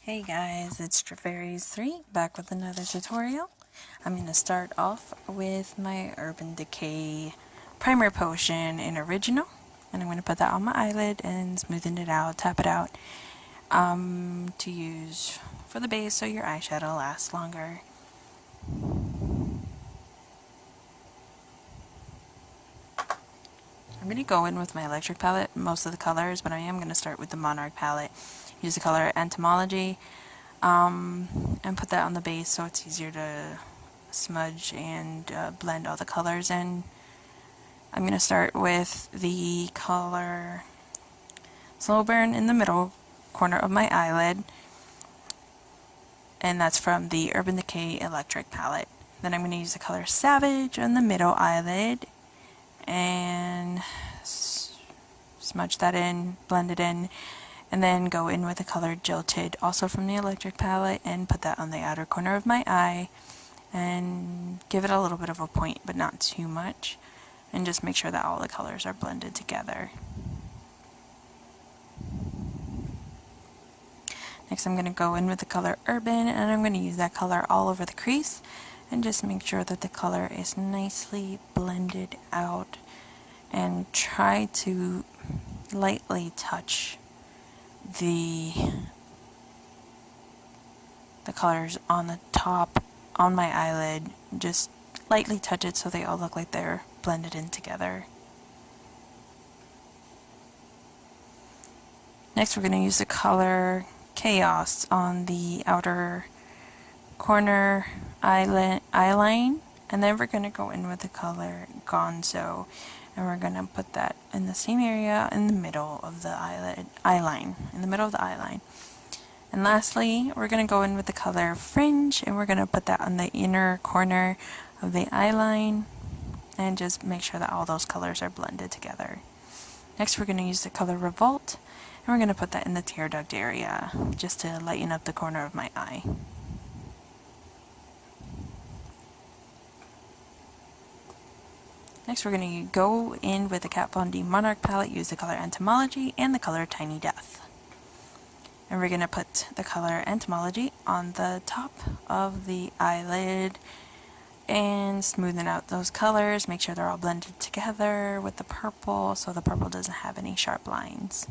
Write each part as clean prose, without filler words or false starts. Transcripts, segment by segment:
Hey guys, it's Strawberries3 back with another tutorial. I'm going to start off with my Urban Decay Primer Potion in Original, and I'm going to put that on my eyelid and smoothen it out, tap it out, to use for the base so your eyeshadow lasts longer. I'm going to go in with my electric palette, most of the colors, but I am going to start with the Monarch palette. Use the color Entomology, and put that on the base so it's easier to smudge and blend all the colors in. I'm going to start with the color Slow Burn in the middle corner of my eyelid, and that's from the Urban Decay Electric palette. Then I'm going to use the color Savage on the middle eyelid and smudge that in, blend it in, and then go in with the color Jilted, also from the Electric palette, and put that on the outer corner of my eye and give it a little bit of a point, but not too much, and just make sure that all the colors are blended together. Next I'm going to go in with the color Urban, and I'm going to use that color all over the crease and just make sure that the color is nicely blended out, and try to lightly touch the colors on the top on my eyelid. Just lightly touch it so they all look like they're blended in together. Next we're going to use the color Chaos on the outer corner eyeline, and then we're going to go in with the color Gonzo, and we're going to put that in the same area in the middle of the eyeline. And lastly, we're going to go in with the color Fringe, and we're going to put that on the inner corner of the eyeline, and just make sure that all those colors are blended together. Next we're going to use the color Revolt, and we're going to put that in the tear duct area, just to lighten up the corner of my eye. Next we're going to go in with the Kat Von D Monarch palette, use the color Entomology and the color Tiny Death. And we're going to put the color Entomology on the top of the eyelid and smoothen out those colors, make sure they're all blended together with the purple so the purple doesn't have any sharp lines.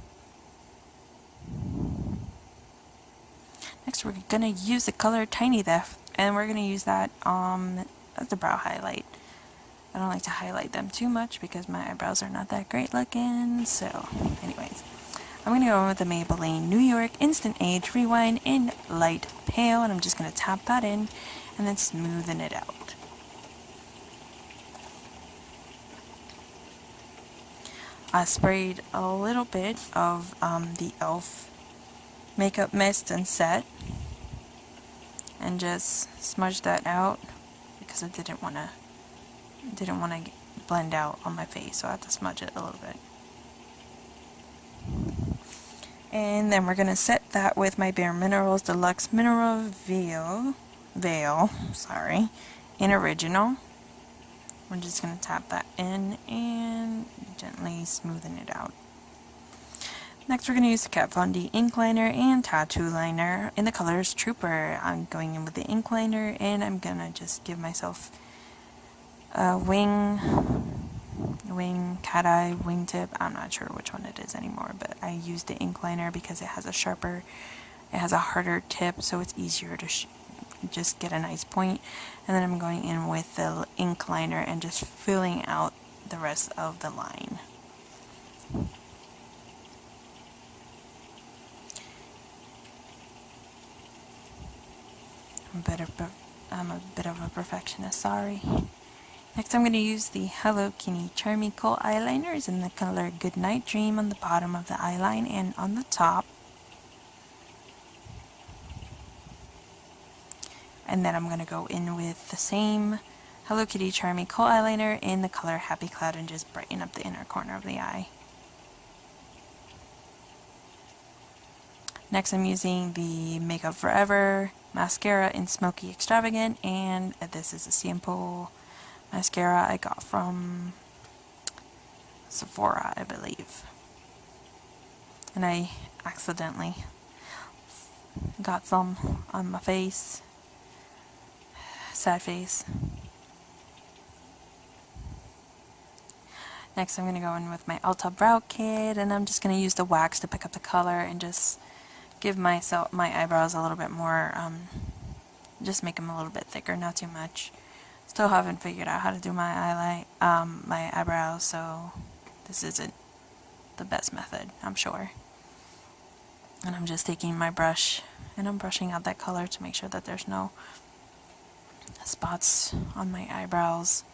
Next we're going to use the color Tiny Death, and we're going to use that as the brow highlight. I don't like to highlight them too much because my eyebrows are not that great looking, so anyways. I'm going to go in with the Maybelline New York Instant Age Rewind in Light Pale, and I'm just going to tap that in and then smoothen it out. I sprayed a little bit of the e.l.f. makeup mist and set, and just smudged that out because I didn't want to blend out on my face, so I have to smudge it a little bit. And then we're going to set that with my Bare Minerals Deluxe Mineral Veil in Original. We're just going to tap that in and gently smoothen it out. Next we're going to use the Kat Von D ink liner and tattoo liner in the colors Trooper. I'm going in with the ink liner, and I'm going to just give myself a wing, cat eye, wingtip. I'm not sure which one it is anymore, but I use the ink liner because it has a harder tip, so it's easier to just get a nice point. And then I'm going in with the ink liner and just filling out the rest of the line. I'm a bit of a perfectionist, sorry. Next I'm going to use the Hello Kitty Charmy Kohl eyeliners in the color Goodnight Dream on the bottom of the eyeline and on the top. And then I'm going to go in with the same Hello Kitty Charmy Kohl eyeliner in the color Happy Cloud and just brighten up the inner corner of the eye. Next I'm using the Makeup Forever mascara in Smoky Extravagant, and this is a sample mascara I got from Sephora, I believe. And I accidentally got some on my face. Sad face. Next I'm going to go in with my Ulta Brow Kit, and I'm just going to use the wax to pick up the color and just give my eyebrows a little bit more, just make them a little bit thicker, not too much. Still haven't figured out how to do my my eyebrows, so this isn't the best method, I'm sure. And I'm just taking my brush and I'm brushing out that color to make sure that there's no spots on my eyebrows,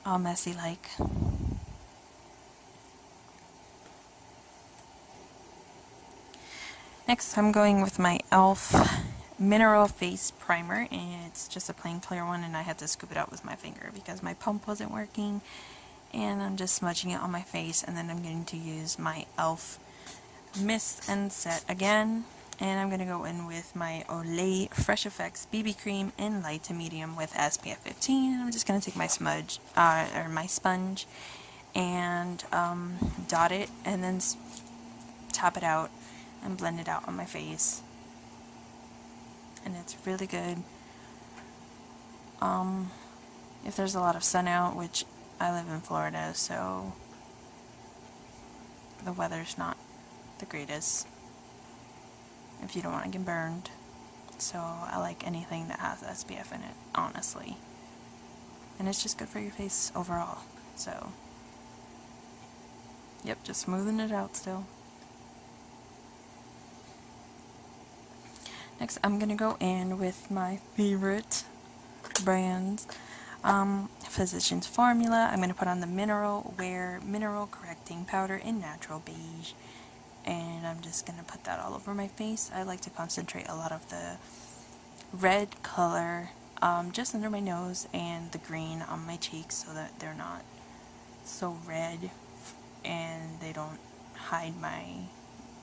all messy like. Next I'm going with my e.l.f. Mineral Face Primer, and it's just a plain clear one, and I had to scoop it out with my finger because my pump wasn't working. And I'm just smudging it on my face, and then I'm going to use my e.l.f. Mist and Set again, and I'm going to go in with my Olay Fresh Effects BB Cream in light to medium with SPF 15, and I'm just going to take my my sponge and dot it, and then tap it out and blend it out on my face. And it's really good. If there's a lot of sun out, which I live in Florida, so the weather's not the greatest if you don't want to get burned. So I like anything that has SPF in it, honestly. And it's just good for your face overall. So, yep, just smoothing it out still. Next, I'm gonna go in with my favorite brand, Physicians Formula. I'm gonna put on the Mineral Wear Mineral Correcting Powder in Natural Beige, and I'm just gonna put that all over my face. I like to concentrate a lot of the red color just under my nose and the green on my cheeks so that they're not so red and they don't hide my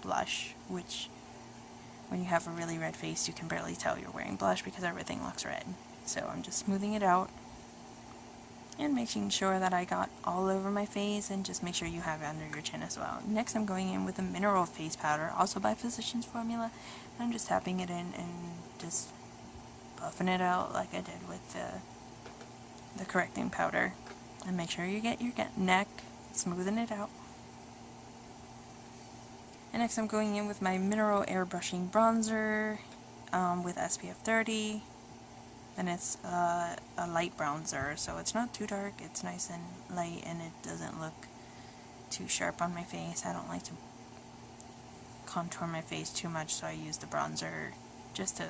blush, which when you have a really red face you can barely tell you're wearing blush because everything looks red. So I'm just smoothing it out and making sure that I got all over my face, and just make sure you have it under your chin as well. Next I'm going in with a Mineral Face Powder, also by Physicians Formula, and I'm just tapping it in and just buffing it out like I did with the correcting powder. And make sure you get your neck, smoothing it out. And next I'm going in with my Mineral Airbrushing Bronzer with SPF 30. And it's a light bronzer, so it's not too dark, it's nice and light, and it doesn't look too sharp on my face. I don't like to contour my face too much, so I use the bronzer just to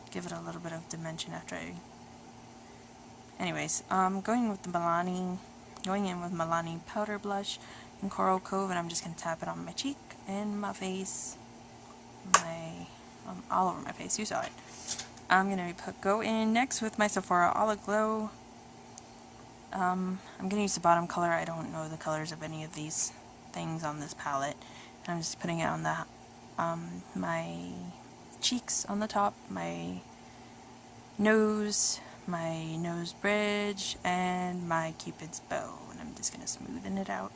give it a little bit of dimension after I... Anyways, going in with Milani Powder Blush in Coral Cove, and I'm just going to tap it on my cheek and my face, all over my face, you saw it. I'm going to go in next with my Sephora All Aglow. I'm going to use the bottom color. I don't know the colors of any of these things on this palette. I'm just putting it on the my cheeks on the top, my nose bridge, and my Cupid's bow. And I'm just going to smoothen it out.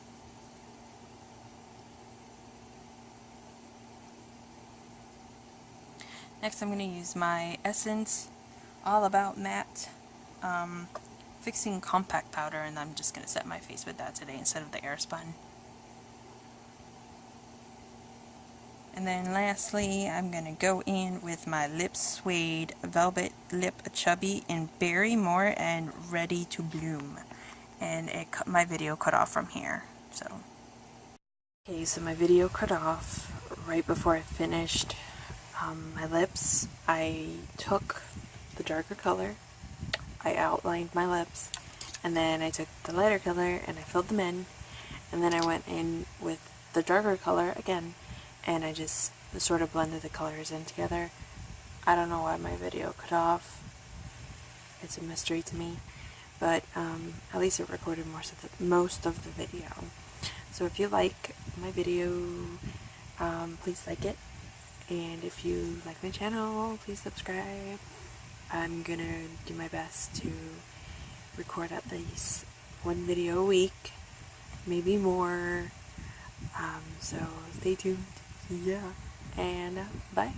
Next I'm going to use my Essence All About Matte Fixing Compact Powder, and I'm just going to set my face with that today instead of the Airspun. And then lastly, I'm going to go in with my Lip Suede Velvet Lip Chubby in Berry More and Ready to Bloom. And my video cut off from here. Okay, so my video cut off right before I finished my lips. I took the darker color, I outlined my lips, and then I took the lighter color and I filled them in, and then I went in with the darker color again, and I just sort of blended the colors in together. I don't know why my video cut off. It's a mystery to me, but at least it recorded most of the video. So if you like my video, please like it. And if you like my channel, please subscribe. I'm gonna do my best to record at least one video a week, maybe more. So stay tuned. Yeah, and bye.